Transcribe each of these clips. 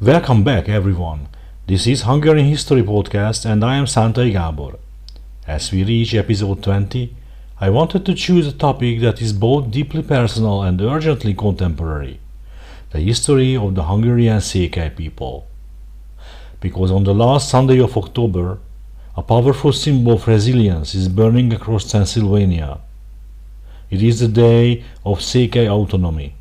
Welcome back, everyone. This is Hungarian History Podcast, and I am Székely Gábor. As we reach episode 20, I wanted to choose a topic that is both deeply personal and urgently contemporary: the history of the Hungarian Székely people. Because on the last Sunday of October, a powerful symbol of resilience is burning across Transylvania. It is the day of Székely autonomy.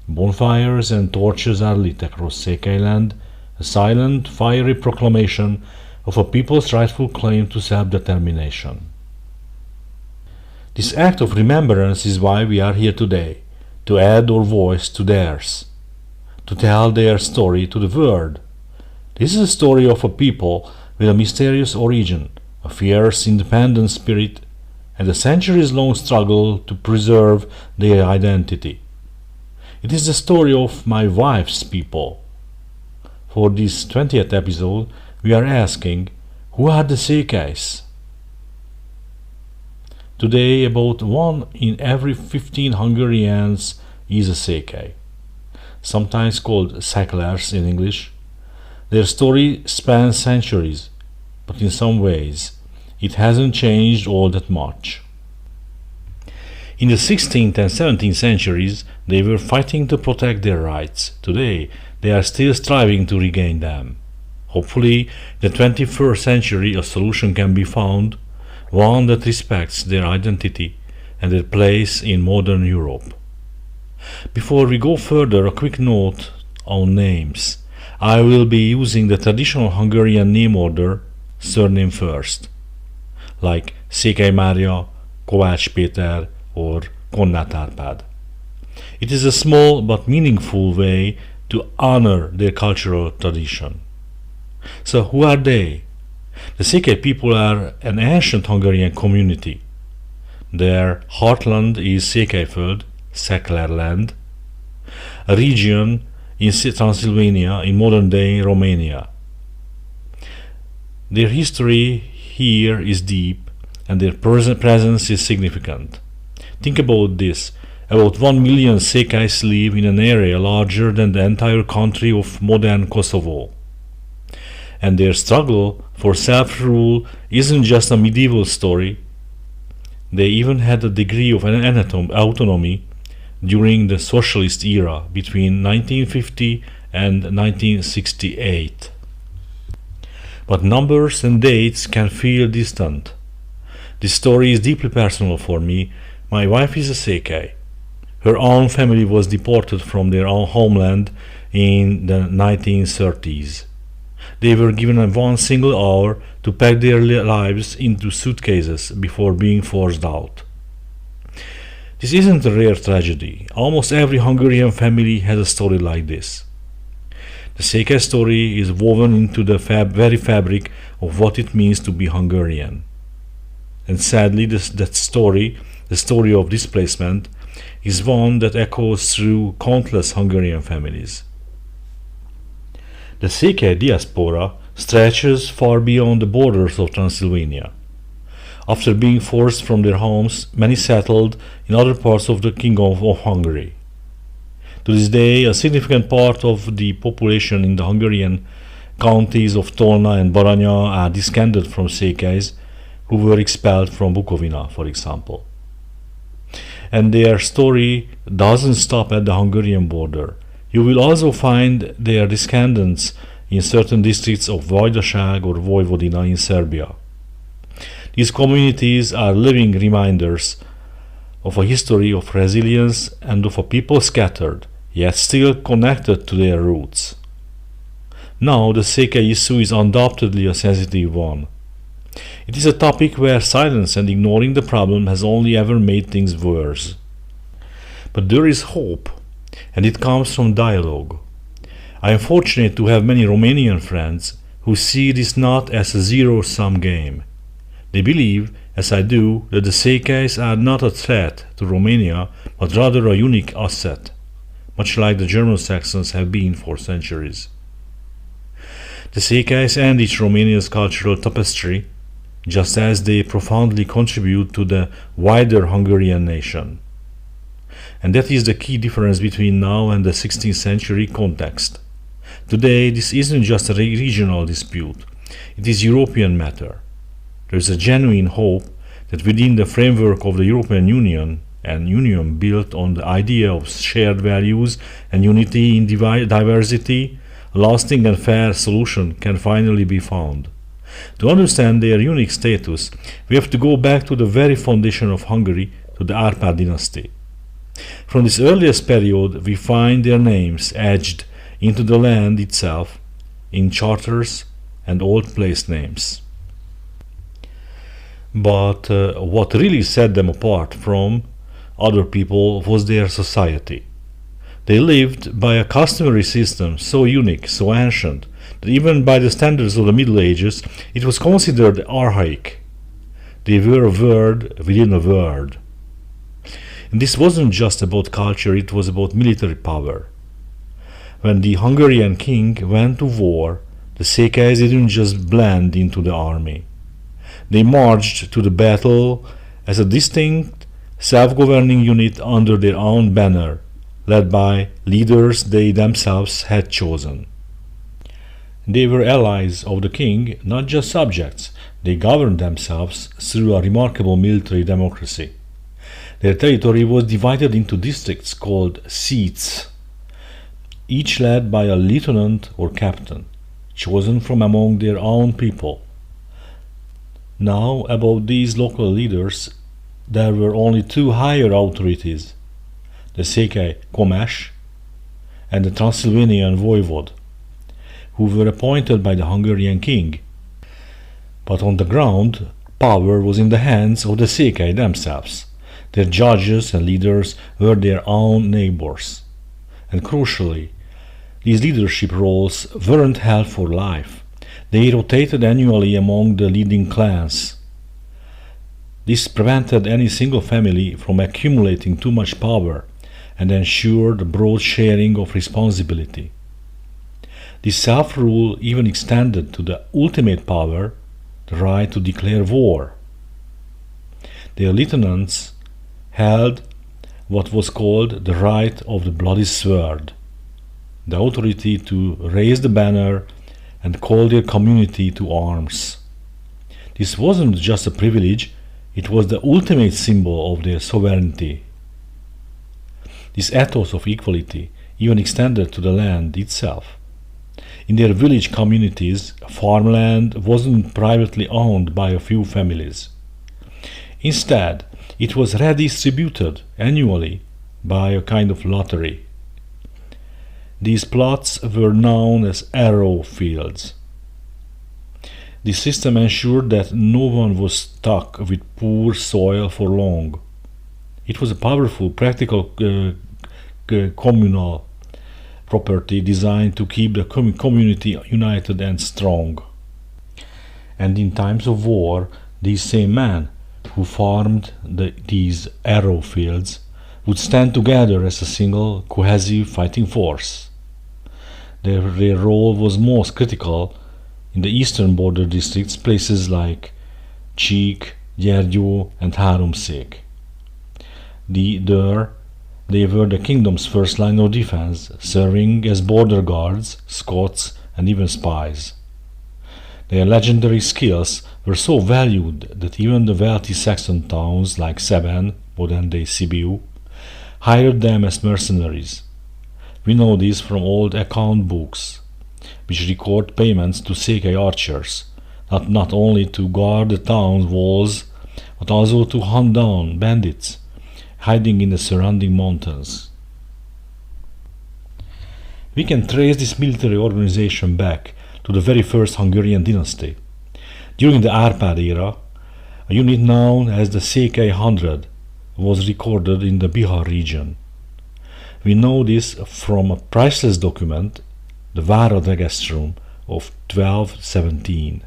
Bonfires and torches are lit across Székelyland, a silent, fiery proclamation of a people's rightful claim to self-determination. This act of remembrance is why we are here today, to add our voice to theirs, to tell their story to the world. This is a story of a people with a mysterious origin, a fierce, independent spirit, and a centuries-long struggle to preserve their identity. It is the story of my wife's people. For this 20th episode, we are asking, who are the Székelys? Today, about 1 in every 15 Hungarians is a Székely, sometimes called Székelys in English. Their story spans centuries, but in some ways, it hasn't changed all that much. In the 16th and 17th centuries, they were fighting to protect their rights. Today, they are still striving to regain them. Hopefully, in the 21st century a solution can be found, one that respects their identity and their place in modern Europe. Before we go further, a quick note on names. I will be using the traditional Hungarian name order, surname first, like Székely Mária, Kovács Péter, or Konnát Árpád. It is a small but meaningful way to honor their cultural tradition. So who are they? The Székely people are an ancient Hungarian community. Their heartland is Székelyföld, Székelyland, a region in Transylvania in modern-day Romania. Their history here is deep and their presence is significant. Think about this. About 1 million Székelys live in an area larger than the entire country of modern Kosovo. And their struggle for self-rule isn't just a medieval story. They even had a degree of autonomy during the socialist era between 1950 and 1968. But numbers and dates can feel distant. This story is deeply personal for me. My wife is a Székely. Her own family was deported from their own homeland in the 1930s. They were given one single hour to pack their lives into suitcases before being forced out. This isn't a rare tragedy. Almost every Hungarian family has a story like this. The Székely story is woven into the very fabric of what it means to be Hungarian. And sadly, that story, the story of displacement, is one that echoes through countless Hungarian families. The Székely diaspora stretches far beyond the borders of Transylvania. After being forced from their homes, many settled in other parts of the Kingdom of Hungary. To this day, a significant part of the population in the Hungarian counties of Tolna and Baranya are descended from Székelys, who were expelled from Bukovina, for example. And their story doesn't stop at the Hungarian border. You will also find their descendants in certain districts of Vajdaság or Vojvodina in Serbia. These communities are living reminders of a history of resilience and of a people scattered, yet still connected to their roots. Now the Székely issue is undoubtedly a sensitive one. It is a topic where silence and ignoring the problem has only ever made things worse. But there is hope, and it comes from dialogue. I am fortunate to have many Romanian friends who see this not as a zero-sum game. They believe, as I do, that the Székelys are not a threat to Romania, but rather a unique asset, much like the German Saxons have been for centuries. The Székelys enrich Romania's cultural tapestry, just as they profoundly contribute to the wider Hungarian nation. And that is the key difference between now and the 16th century context. Today, this isn't just a regional dispute, it is a European matter. There is a genuine hope that within the framework of the European Union, an union built on the idea of shared values and unity in diversity, a lasting and fair solution can finally be found. To understand their unique status, we have to go back to the very foundation of Hungary, to the Árpád dynasty. From this earliest period, we find their names etched into the land itself, in charters and old place names. But what really set them apart from other people was their society. They lived by a customary system so unique, so ancient, that even by the standards of the Middle Ages, it was considered archaic. They were a word within a word. And this wasn't just about culture, it was about military power. When the Hungarian king went to war, the Székelys didn't just blend into the army. They marched to the battle as a distinct, self-governing unit under their own banner, led by leaders they themselves had chosen. They were allies of the king, not just subjects. They governed themselves through a remarkable military democracy. Their territory was divided into districts called seats, each led by a lieutenant or captain, chosen from among their own people. Now, above these local leaders, there were only two higher authorities, the Székely Komes and the Transylvanian voivode, who were appointed by the Hungarian king. But on the ground, power was in the hands of the Székely themselves. Their judges and leaders were their own neighbors. And crucially, these leadership roles weren't held for life. They rotated annually among the leading clans. This prevented any single family from accumulating too much power and ensured a broad sharing of responsibility. This self-rule even extended to the ultimate power, the right to declare war. Their lieutenants held what was called the right of the bloody sword, the authority to raise the banner and call their community to arms. This wasn't just a privilege, it was the ultimate symbol of their sovereignty. This ethos of equality even extended to the land itself. In their village communities, farmland wasn't privately owned by a few families. Instead, it was redistributed annually by a kind of lottery. These plots were known as arrow fields. This system ensured that no one was stuck with poor soil for long. It was a powerful, practical communal property designed to keep the community united and strong. And in times of war, these same men who farmed these arrow fields would stand together as a single, cohesive fighting force. Their role was most critical in the eastern border districts, places like Csík, Gyergyó, and Háromszék. They were the kingdom's first line of defense, serving as border guards, scouts, and even spies. Their legendary skills were so valued that even the wealthy Saxon towns like Szeben, modern-day Sibiu, hired them as mercenaries. We know this from old account books, which record payments to Székely archers, not only to guard the town's walls, but also to hunt down bandits hiding in the surrounding mountains. We can trace this military organization back to the very first Hungarian dynasty. During the Árpád era, a unit known as the Székely 100 was recorded in the Bihar region. We know this from a priceless document, the Várad Regestrum of 1217.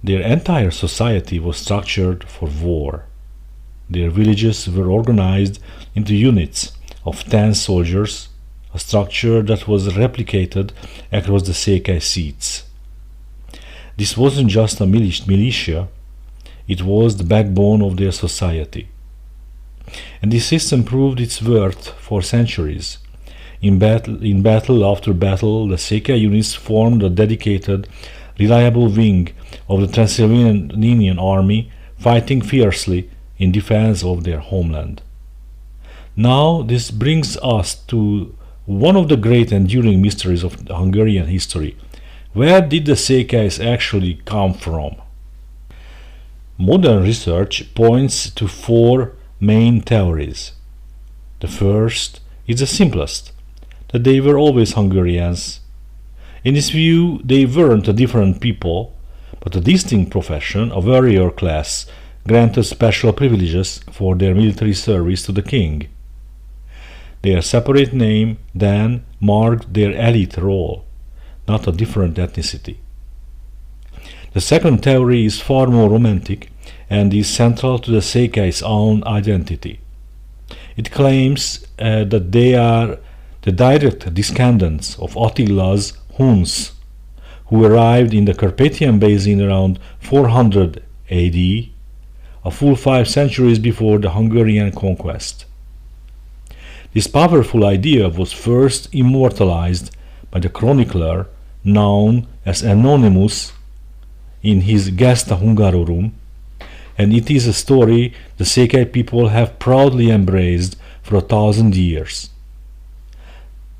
Their entire society was structured for war. Their villages were organized into units of 10 soldiers, a structure that was replicated across the Székely seats. This wasn't just a militia, it was the backbone of their society. And this system proved its worth for centuries. In battle after battle, the Székely units formed a dedicated, reliable wing of the Transylvanian army, fighting fiercely in defense of their homeland. Now this brings us to one of the great enduring mysteries of Hungarian history. Where did the Székelys actually come from? Modern research points to four main theories. The first is the simplest, that they were always Hungarians. In this view, they weren't a different people, but a distinct profession, a warrior class, granted special privileges for their military service to the king. Their separate name then marked their elite role, not a different ethnicity. The second theory is far more romantic and is central to the Székelys' own identity. It claims that they are the direct descendants of Attila's Huns, who arrived in the Carpathian Basin around 400 AD, a full 5 centuries before the Hungarian conquest. This powerful idea was first immortalized by the chronicler known as Anonymous in his Gesta Hungarorum, and it is a story the Székely people have proudly embraced for 1,000 years.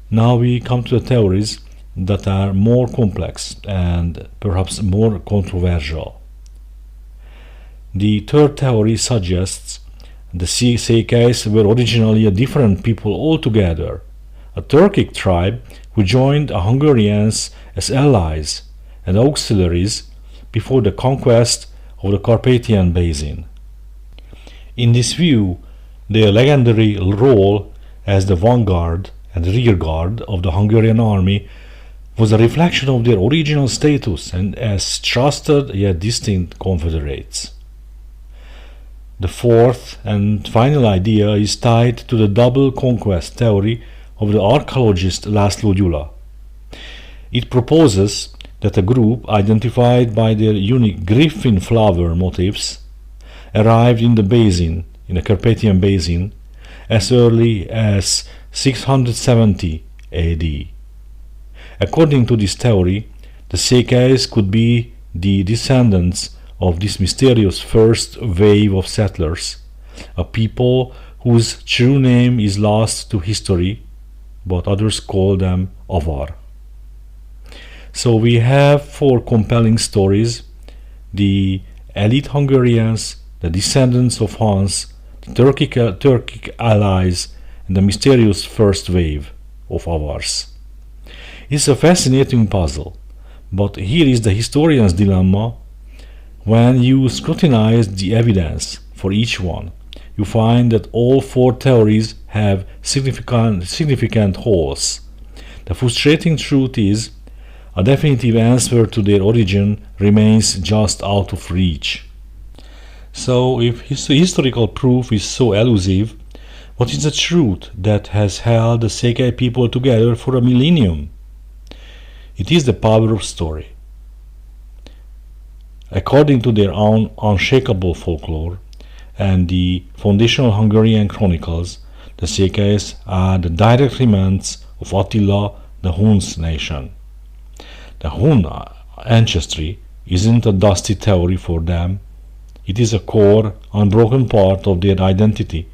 Now we come to the theories that are more complex and perhaps more controversial. The third theory suggests the Székelys were originally a different people altogether, a Turkic tribe who joined the Hungarians as allies and auxiliaries before the conquest of the Carpathian Basin. In this view, their legendary role as the vanguard and rearguard of the Hungarian army was a reflection of their original status and as trusted yet distinct confederates. The fourth and final idea is tied to the double conquest theory of the archaeologist László Gyula. It proposes that a group identified by their unique griffin flower motifs arrived in the Carpathian Basin, as early as 670 AD. According to this theory, the Székelys could be the descendants of this mysterious first wave of settlers, a people whose true name is lost to history, but others call them Avar. So we have four compelling stories: the elite Hungarians, the descendants of Huns, the Turkic allies, and the mysterious first wave of Avars. It's a fascinating puzzle, but here is the historian's dilemma. When you scrutinize the evidence for each one, you find that all four theories have significant holes. The frustrating truth is, a definitive answer to their origin remains just out of reach. So, if historical proof is so elusive, what is the truth that has held the Székely people together for a millennium? It is the power of story. According to their own unshakable folklore and the foundational Hungarian chronicles, the Székelys are the direct remnants of Attila the Hun's nation. The Hun ancestry isn't a dusty theory for them. It is a core, unbroken part of their identity,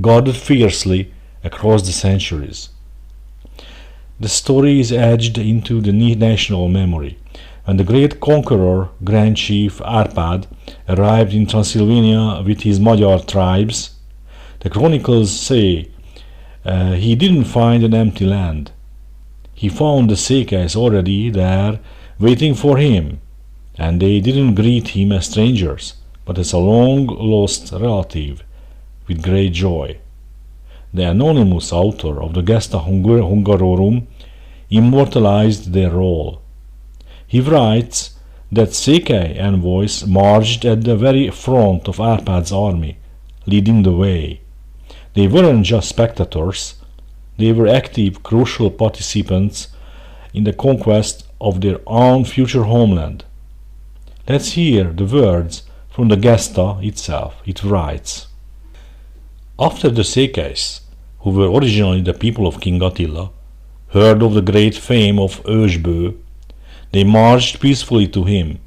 guarded fiercely across the centuries. The story is etched into the national memory. When the great conqueror, Grand Chief Árpád, arrived in Transylvania with his Magyar tribes, the chronicles say he didn't find an empty land. He found the Székelys already there, waiting for him, and they didn't greet him as strangers, but as a long-lost relative, with great joy. The anonymous author of the Gesta Hungarorum immortalized their role. He writes that Székely envoys marched at the very front of Árpád's army, leading the way. They weren't just spectators, they were active, crucial participants in the conquest of their own future homeland. Let's hear the words from the Gesta itself. It writes: After the Székelys, who were originally the people of King Attila, heard of the great fame of Ősbő, they marched peacefully to him,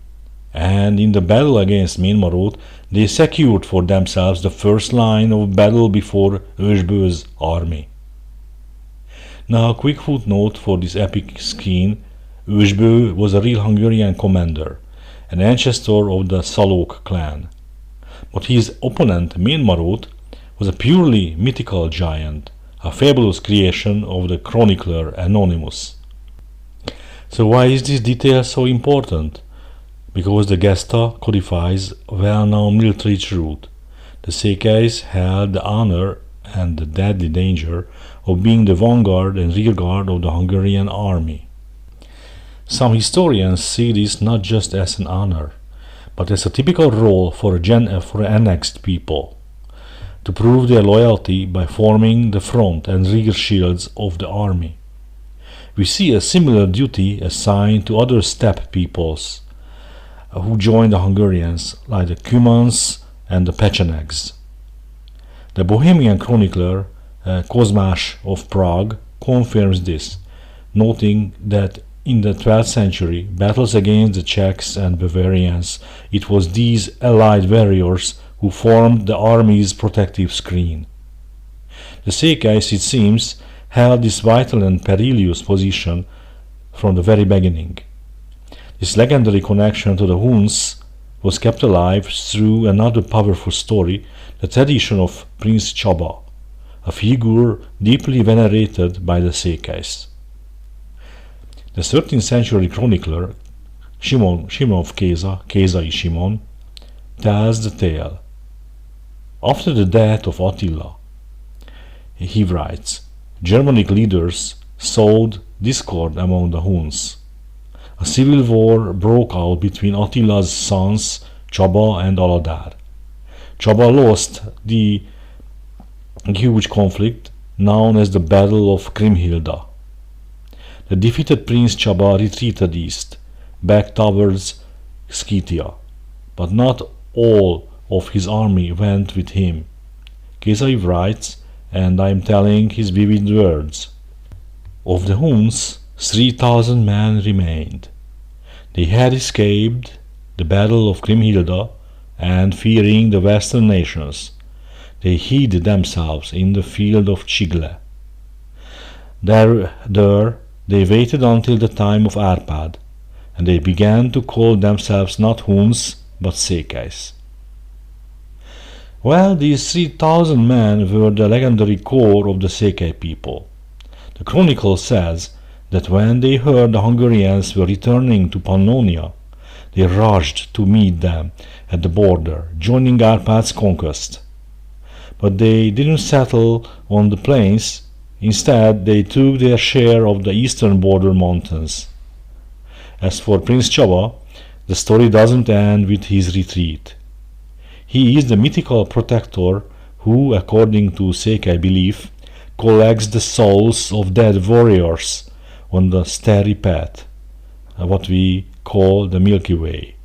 and in the battle against Ménmarót they secured for themselves the first line of battle before Ősbő's army. Now a quick footnote for this epic scene: Ősbő was a real Hungarian commander, an ancestor of the Szalók clan, but his opponent Ménmarót was a purely mythical giant, a fabulous creation of the chronicler Anonymous. So why is this detail so important? Because the Gesta codifies a well-known military truth. The Székelys held the honor and the deadly danger of being the vanguard and rearguard of the Hungarian army. Some historians see this not just as an honor, but as a typical role for an annexed people, to prove their loyalty by forming the front and rear shields of the army. We see a similar duty assigned to other steppe peoples who joined the Hungarians, like the Cumans and the Pechenegs. The Bohemian chronicler Kozmás of Prague confirms this, noting that in the 12th century battles against the Czechs and Bavarians, it was these allied warriors who formed the army's protective screen. The Székelys, it seems, held this vital and perilous position from the very beginning. This legendary connection to the Huns was kept alive through another powerful story, the tradition of Prince Csaba, a figure deeply venerated by the Székelys. The 13th century chronicler Simon of Kéza, Kézai Simon, tells the tale. After the death of Attila, he writes, Germanic leaders sowed discord among the Huns. A civil war broke out between Attila's sons Csaba and Aladár. Csaba lost the huge conflict known as the Battle of Kriemhilde. The defeated Prince Csaba retreated east, back towards Scythia, but not all of his army went with him. Kézai writes, and I am telling his vivid words. Of the Huns, 3,000 men remained. They had escaped the battle of Kriemhilde, and fearing the western nations, they hid themselves in the field of Csigle. There they waited until the time of Árpád, and they began to call themselves not Huns, but Székelys. Well, these 3,000 men were the legendary core of the Székely people. The chronicle says that when they heard the Hungarians were returning to Pannonia, they rushed to meet them at the border, joining Árpád's conquest. But they didn't settle on the plains. Instead, they took their share of the eastern border mountains. As for Prince Csaba, the story doesn't end with his retreat. He is the mythical protector who, according to Székely belief, collects the souls of dead warriors on the starry path, what we call the Milky Way.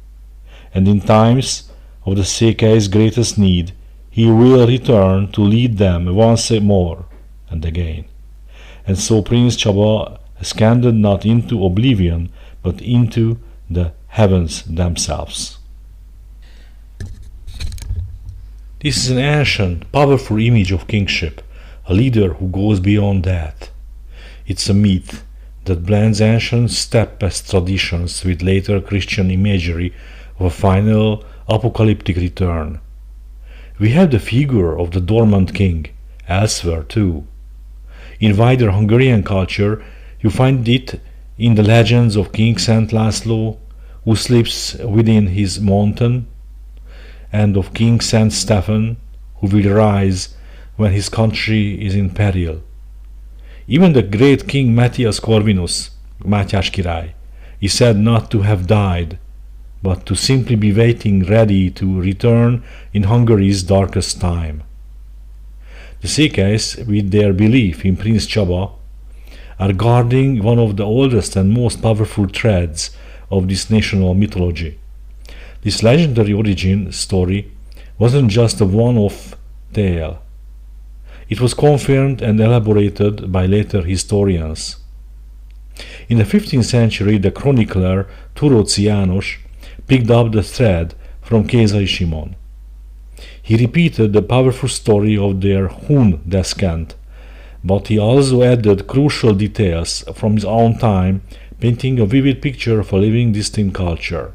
And in times of the Székely's greatest need, he will return to lead them once more and again. And so Prince Csaba ascended not into oblivion, but into the heavens themselves. This is an ancient, powerful image of kingship, a leader who goes beyond death. It's a myth that blends ancient steppist traditions with later Christian imagery of a final apocalyptic return. We have the figure of the dormant king elsewhere too. In wider Hungarian culture, you find it in the legends of King Szent László, who sleeps within his mountain, and of King Szent Stephen, who will rise when his country is in peril. Even the great King Matthias Corvinus, Mátyás király, is said not to have died, but to simply be waiting ready to return in Hungary's darkest time. The Székelys, with their belief in Prince Csaba, are guarding one of the oldest and most powerful threads of this national mythology. This legendary origin story wasn't just a one-off tale. It was confirmed and elaborated by later historians. In the 15th century, the chronicler Turóczy János picked up the thread from Székely Simon. He repeated the powerful story of their Hun descent, but he also added crucial details from his own time, painting a vivid picture of a living, distinct culture.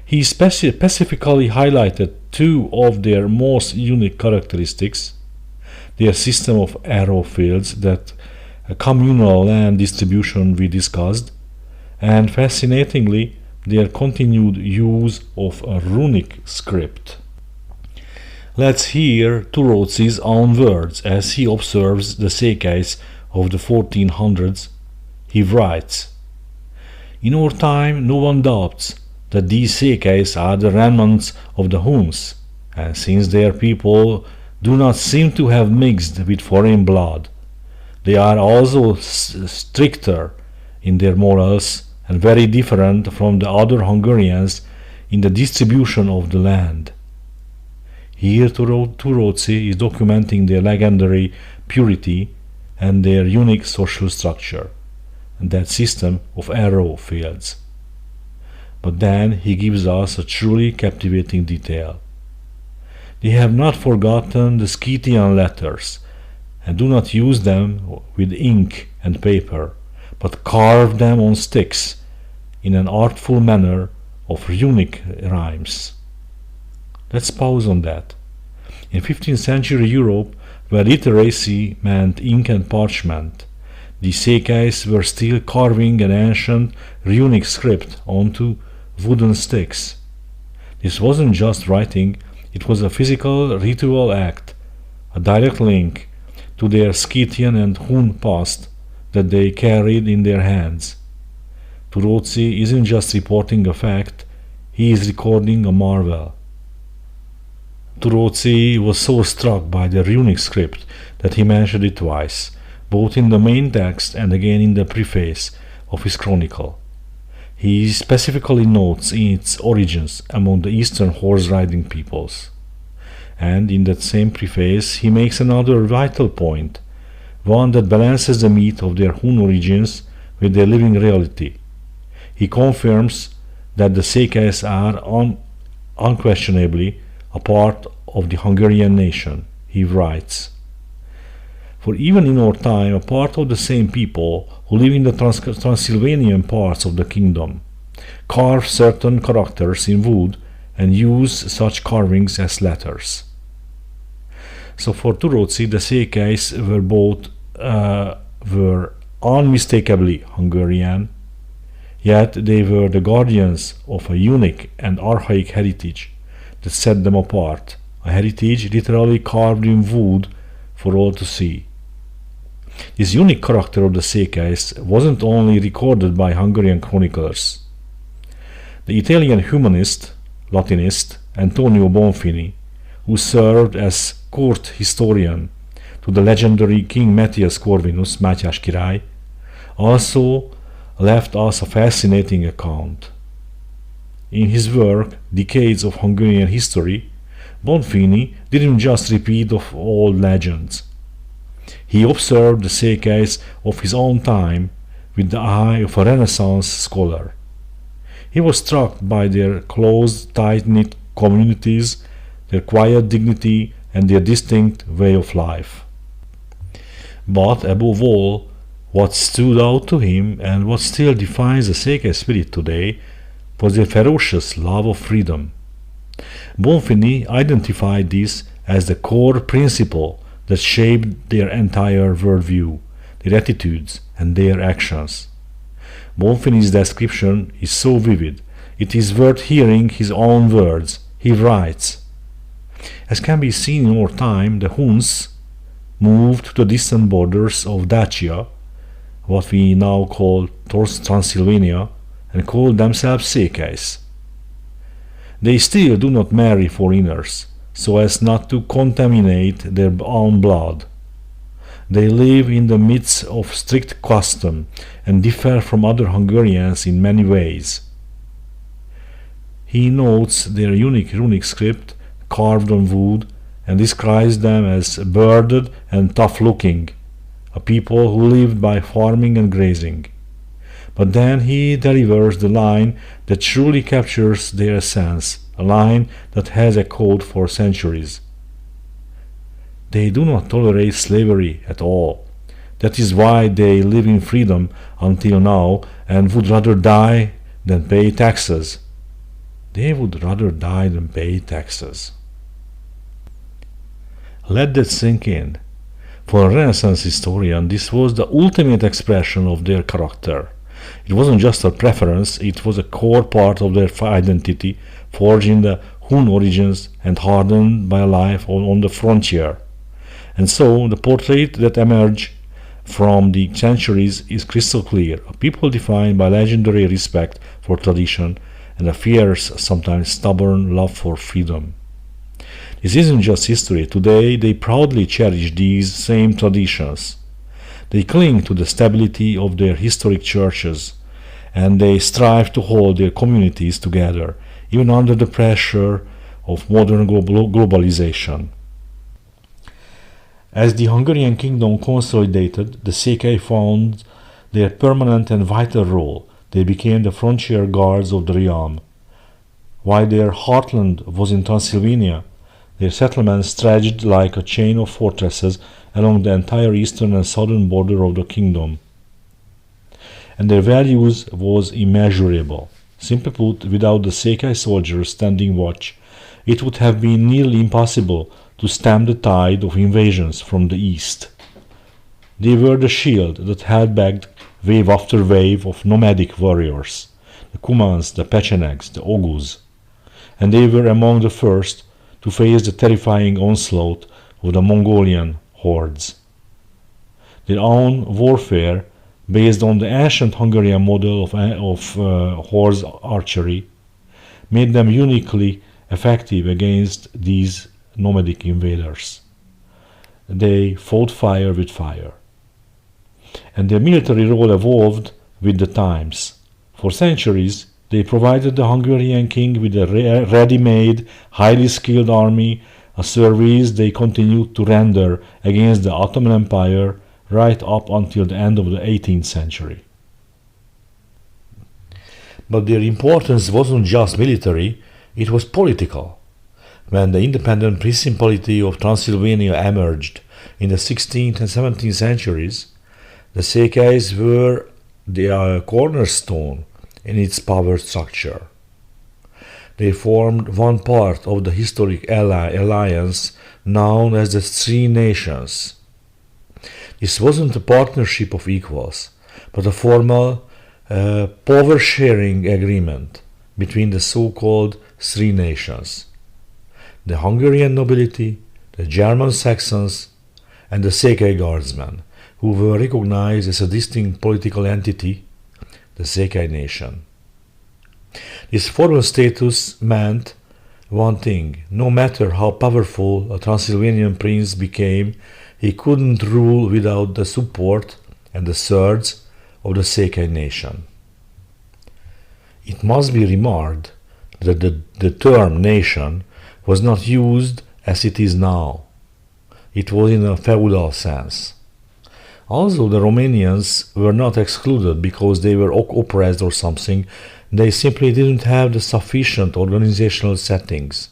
He specifically highlighted two of their most unique characteristics: their system of arrow fields, that communal land distribution we discussed, and fascinatingly, their continued use of a runic script. Let's hear Turóczy's own words as he observes the Székelys of the 1400s. He writes, "In our time, no one doubts that these Székelys are the remnants of the Huns, and since their people do not seem to have mixed with foreign blood, they are also stricter in their morals and very different from the other Hungarians in the distribution of the land." Here Turóczy is documenting their legendary purity and their unique social structure, and that system of arrow fields. But then he gives us a truly captivating detail. They have not forgotten the Scythian letters, and do not use them with ink and paper, but carve them on sticks in an artful manner of runic rhymes. Let's pause on that. In 15th century Europe, where literacy meant ink and parchment, the Székelys were still carving an ancient runic script onto wooden sticks. This wasn't just writing, it was a physical ritual act, a direct link to their Scythian and Hun past that they carried in their hands. Turóczy isn't just reporting a fact, he is recording a marvel. Turóczy was so struck by the runic script that he mentioned it twice, both in the main text and again in the preface of his chronicle. He specifically notes its origins among the eastern horse-riding peoples. And in that same preface he makes another vital point, one that balances the myth of their Hun origins with their living reality. He confirms that the Székelys are unquestionably a part of the Hungarian nation. He writes, "For even in our time, a part of the same people who live in the Transylvanian parts of the kingdom carve certain characters in wood and use such carvings as letters." So for Turóczy, the Székelys were unmistakably Hungarian, yet they were the guardians of a unique and archaic heritage that set them apart, a heritage literally carved in wood for all to see. This unique character of the Székelys wasn't only recorded by Hungarian chroniclers. The Italian humanist, Latinist Antonio Bonfini, who served as court historian to the legendary King Matthias Corvinus, Mátyás király, also left us a fascinating account. In his work, Decades of Hungarian History, Bonfini didn't just repeat of old legends. He observed the Székelys of his own time with the eye of a Renaissance scholar. He was struck by their close, tight-knit communities, their quiet dignity, and their distinct way of life. But above all, what stood out to him and what still defines the Székely spirit today was their ferocious love of freedom. Bonfini identified this as the core principle that shaped their entire worldview, their attitudes, and their actions. Bonfini's description is so vivid, it is worth hearing his own words. He writes, "As can be seen in our time, the Huns moved to the distant borders of Dacia, what we now call Transylvania, and called themselves Székelys. They still do not marry foreigners, so as not to contaminate their own blood. They live in the midst of strict custom and differ from other Hungarians in many ways." He notes their unique runic script carved on wood and describes them as bearded and tough-looking, a people who lived by farming and grazing. But then he delivers the line that truly captures their essence, a line that has echoed for centuries. They do not tolerate slavery at all. That is why they live in freedom until now and would rather die than pay taxes. They would rather die than pay taxes. Let that sink in. For a Renaissance historian, this was the ultimate expression of their character. It wasn't just a preference, it was a core part of their identity, forged in the Hun origins and hardened by a life on the frontier. And so, the portrait that emerged from the centuries is crystal clear, a people defined by legendary respect for tradition and a fierce, sometimes stubborn love for freedom. This isn't just history. Today, they proudly cherish these same traditions. They cling to the stability of their historic churches, and they strive to hold their communities together, even under the pressure of modern globalization. As the Hungarian kingdom consolidated, the Székely found their permanent and vital role. They became the frontier guards of the realm. While their heartland was in Transylvania, their settlements stretched like a chain of fortresses along the entire eastern and southern border of the kingdom. And their values was immeasurable. Simply put, without the Székely soldiers standing watch, it would have been nearly impossible to stem the tide of invasions from the east. They were the shield that held back wave after wave of nomadic warriors, the Cumans, the Pechenegs, the Oghuz, and they were among the first to face the terrifying onslaught of the Mongolian hordes. Their own warfare, based on the ancient Hungarian model of horse archery, made them uniquely effective against these nomadic invaders. They fought fire with fire. And their military role evolved with the times. For centuries, they provided the Hungarian king with a ready-made, highly skilled army, a service they continued to render against the Ottoman Empire right up until the end of the 18th century. But their importance wasn't just military, it was political. When the independent principality of Transylvania emerged in the 16th and 17th centuries, the Székelys were the cornerstone in its power structure. They formed one part of the historic alliance known as the Three Nations. This wasn't a partnership of equals, but a formal power-sharing agreement between the so-called Three Nations: the Hungarian nobility, the German Saxons, and the Székely guardsmen, who were recognized as a distinct political entity, the Székely nation. This formal status meant one thing: no matter how powerful a Transylvanian prince became, he couldn't rule without the support and the surge of the Székely nation. It must be remarked that the term nation was not used as it is now. It was in a feudal sense. Also, the Romanians were not excluded because they were oppressed or something. They simply didn't have the sufficient organizational settings,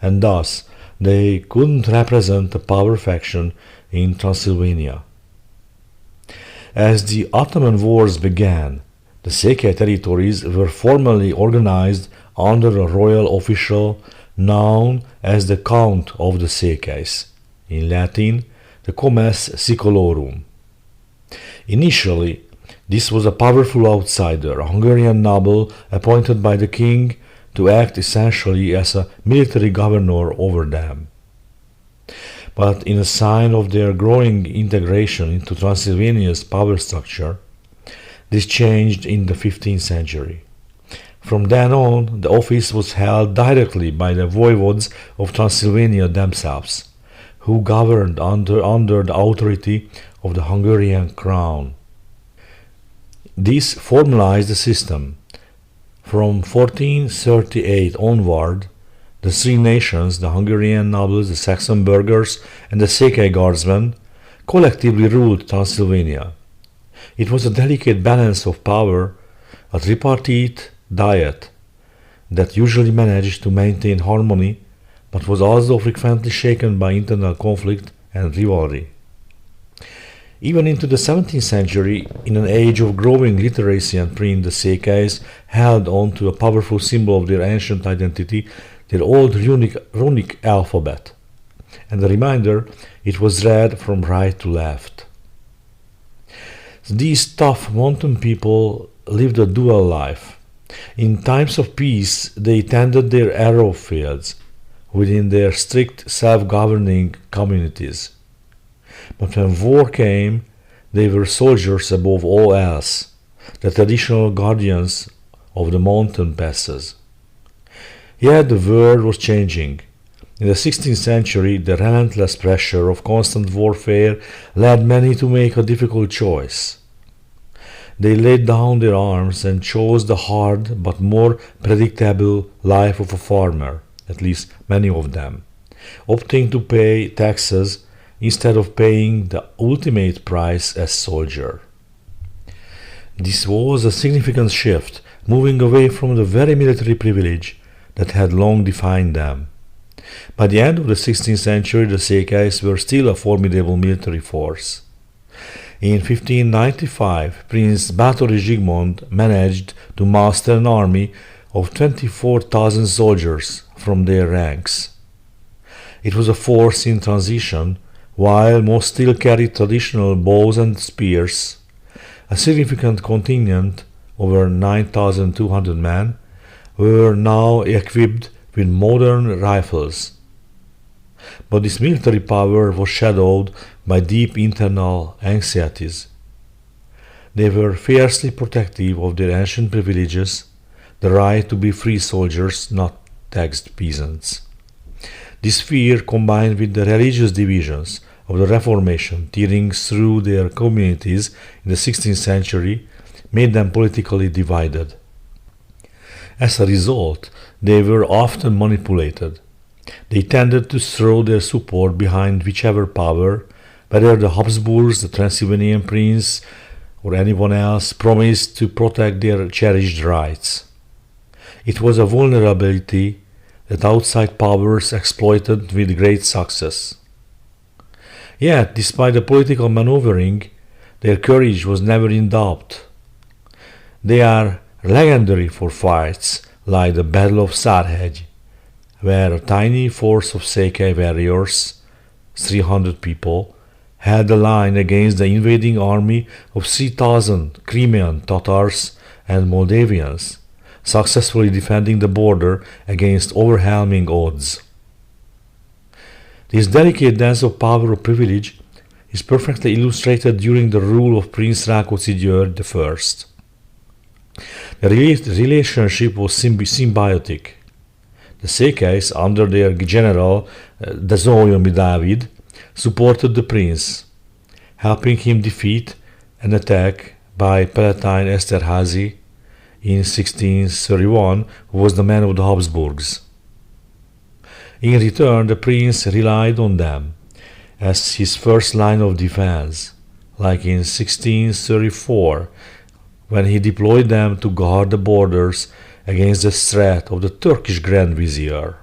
and thus they couldn't represent a power faction in Transylvania. As the Ottoman Wars began, the Székely territories were formally organized under a royal official known as the Count of the Székelys, in Latin, the Comes Sicolorum. Initially, this was a powerful outsider, a Hungarian noble appointed by the king to act essentially as a military governor over them. But in a sign of their growing integration into Transylvania's power structure, this changed in the 15th century. From then on, the office was held directly by the voivodes of Transylvania themselves, who governed under the authority of the Hungarian crown. This formalized the system. From 1438 onward, the Three Nations, the Hungarian nobles, the Saxon burghers, and the Székely guardsmen, collectively ruled Transylvania. It was a delicate balance of power, a tripartite diet that usually managed to maintain harmony but was also frequently shaken by internal conflict and rivalry. Even into the 17th century, in an age of growing literacy and print, the Székelys held on to a powerful symbol of their ancient identity, their old runic alphabet. And a reminder, it was read from right to left. These tough mountain people lived a dual life. In times of peace, they tended their arrow fields within their strict self-governing communities. But when war came, they were soldiers above all else, the traditional guardians of the mountain passes. Yet the world was changing. In the 16th century, the relentless pressure of constant warfare led many to make a difficult choice. They laid down their arms and chose the hard but more predictable life of a farmer, at least many of them, opting to pay taxes instead of paying the ultimate price as soldier. This was a significant shift, moving away from the very military privilege that had long defined them. By the end of the 16th century, the Székelys were still a formidable military force. In 1595, Prince Báthori Zsigmond managed to muster an army of 24,000 soldiers from their ranks. It was a force in transition, while most still carried traditional bows and spears. A significant contingent, over 9,200 men, were now equipped with modern rifles. But this military power was shadowed by deep internal anxieties. They were fiercely protective of their ancient privileges, the right to be free soldiers, not taxed peasants. This fear, combined with the religious divisions of the Reformation tearing through their communities in the 16th century, made them politically divided. As a result, they were often manipulated. They tended to throw their support behind whichever power, whether the Habsburgs, the Transylvanian prince, or anyone else, promised to protect their cherished rights. It was a vulnerability that outside powers exploited with great success. Yet, despite the political maneuvering, their courage was never in doubt. They are legendary for fights like the Battle of Székely, where a tiny force of Székely warriors, 300 people, held the line against the invading army of 3,000 Crimean Tatars and Moldavians, successfully defending the border against overwhelming odds. This delicate dance of power or privilege is perfectly illustrated during the rule of Prince Rákóczi György I. The relationship was symbiotic. The Székelys, under their general Dezsőmi Dávid, supported the prince, helping him defeat an attack by Palatine Esterházy in 1631, who was the man of the Habsburgs. In return, the prince relied on them as his first line of defense, like in 1634, when he deployed them to guard the borders against the threat of the Turkish Grand Vizier.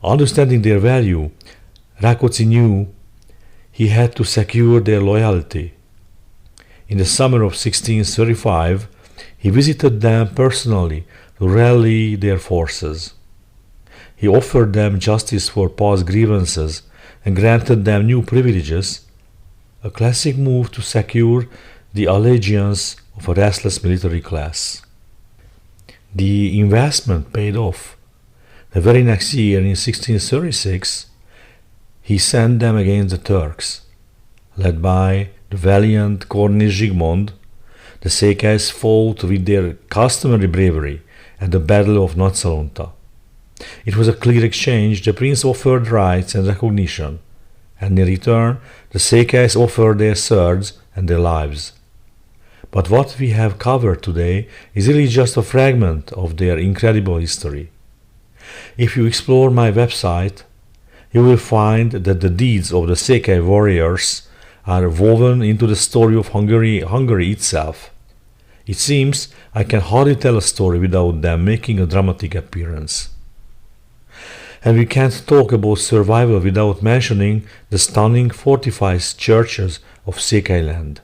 Understanding their value, Rákóczi knew he had to secure their loyalty. In the summer of 1635, he visited them personally to rally their forces. He offered them justice for past grievances and granted them new privileges, a classic move to secure the allegiance of a restless military class. The investment paid off. The very next year, in 1636, he sent them against the Turks. Led by the valiant Cornish Zsigmond, the Székelys fought with their customary bravery at the Battle of Nagyszalonta. It was a clear exchange. The prince offered rights and recognition, and in return, the Székelys offered their swords and their lives. But what we have covered today is really just a fragment of their incredible history. If you explore my website, you will find that the deeds of the Székely warriors are woven into the story of Hungary itself. It seems I can hardly tell a story without them making a dramatic appearance. And we can't talk about survival without mentioning the stunning fortified churches of Székelyland.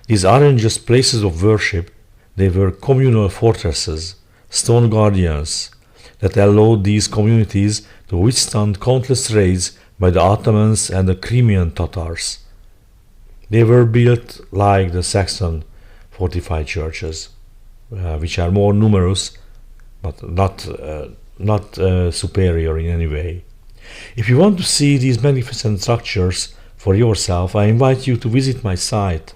These aren't just places of worship, they were communal fortresses, stone guardians, that allowed these communities to withstand countless raids by the Ottomans and the Crimean Tatars. They were built like the Saxon fortified churches, which are more numerous, but not superior in any way. If you want to see these magnificent structures for yourself, I invite you to visit my site.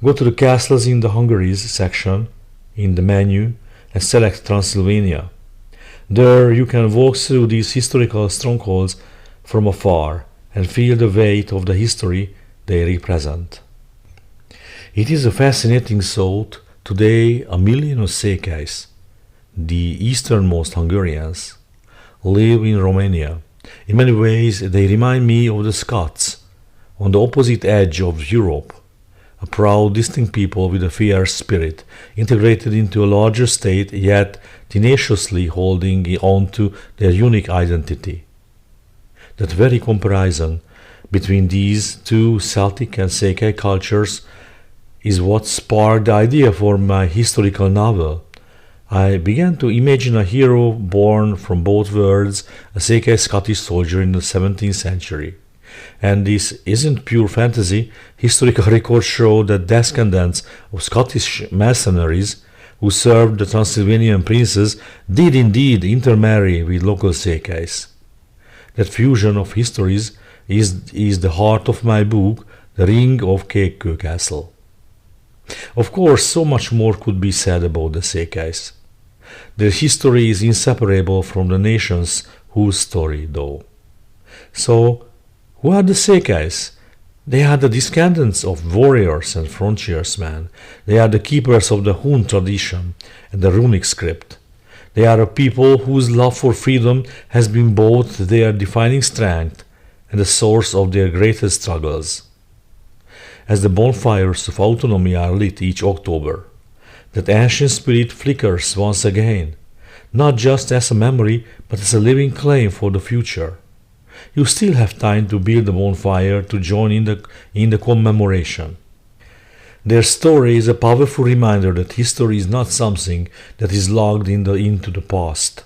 Go to the Castles in the Hungaries section in the menu and select Transylvania. There you can walk through these historical strongholds from afar and feel the weight of the history they represent. It is a fascinating thought. Today 1 million of Székelys, the easternmost Hungarians, live in Romania. In many ways they remind me of the Scots, on the opposite edge of Europe, a proud, distinct people with a fierce spirit, integrated into a larger state, yet tenaciously holding on to their unique identity. That very comparison between these two Celtic and Székely cultures is what sparked the idea for my historical novel. I began to imagine a hero born from both worlds, a Székely Scottish soldier in the 17th century. And this isn't pure fantasy. Historical records show that descendants of Scottish mercenaries who served the Transylvanian princes did indeed intermarry with local Székelys. That fusion of histories is the heart of my book, The Ring of Székely Castle. Of course, so much more could be said about the Székelys. Their history is inseparable from the nation's whose story, though. So, who are the Székelys? They are the descendants of warriors and frontiersmen. They are the keepers of the Hun tradition and the runic script. They are a people whose love for freedom has been both their defining strength and the source of their greatest struggles. As the bonfires of autonomy are lit each October, that ancient spirit flickers once again, not just as a memory, but as a living claim for the future. You still have time to build a bonfire to join in the commemoration. Their story is a powerful reminder that history is not something that is logged into the past.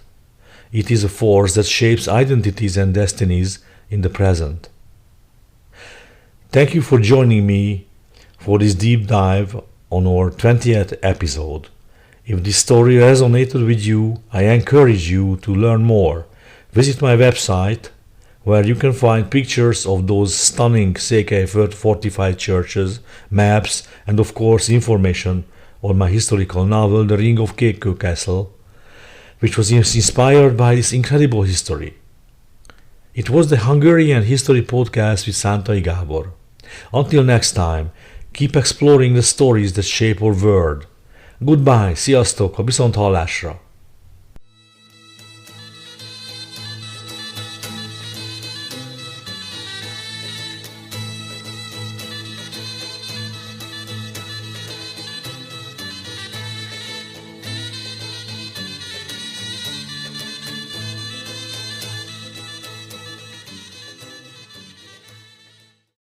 It is a force that shapes identities and destinies in the present. Thank you for joining me for this deep dive on our 20th episode. If this story resonated with you, I encourage you to learn more. Visit my website, where you can find pictures of those stunning Székelyföld fortified churches, maps, and of course information on my historical novel, The Ring of Székely Castle, which was inspired by this incredible history. It was the Hungarian History Podcast with Szántai Gábor. Until next time, keep exploring the stories that shape our world. Goodbye, sziasztok, a viszonthallásra!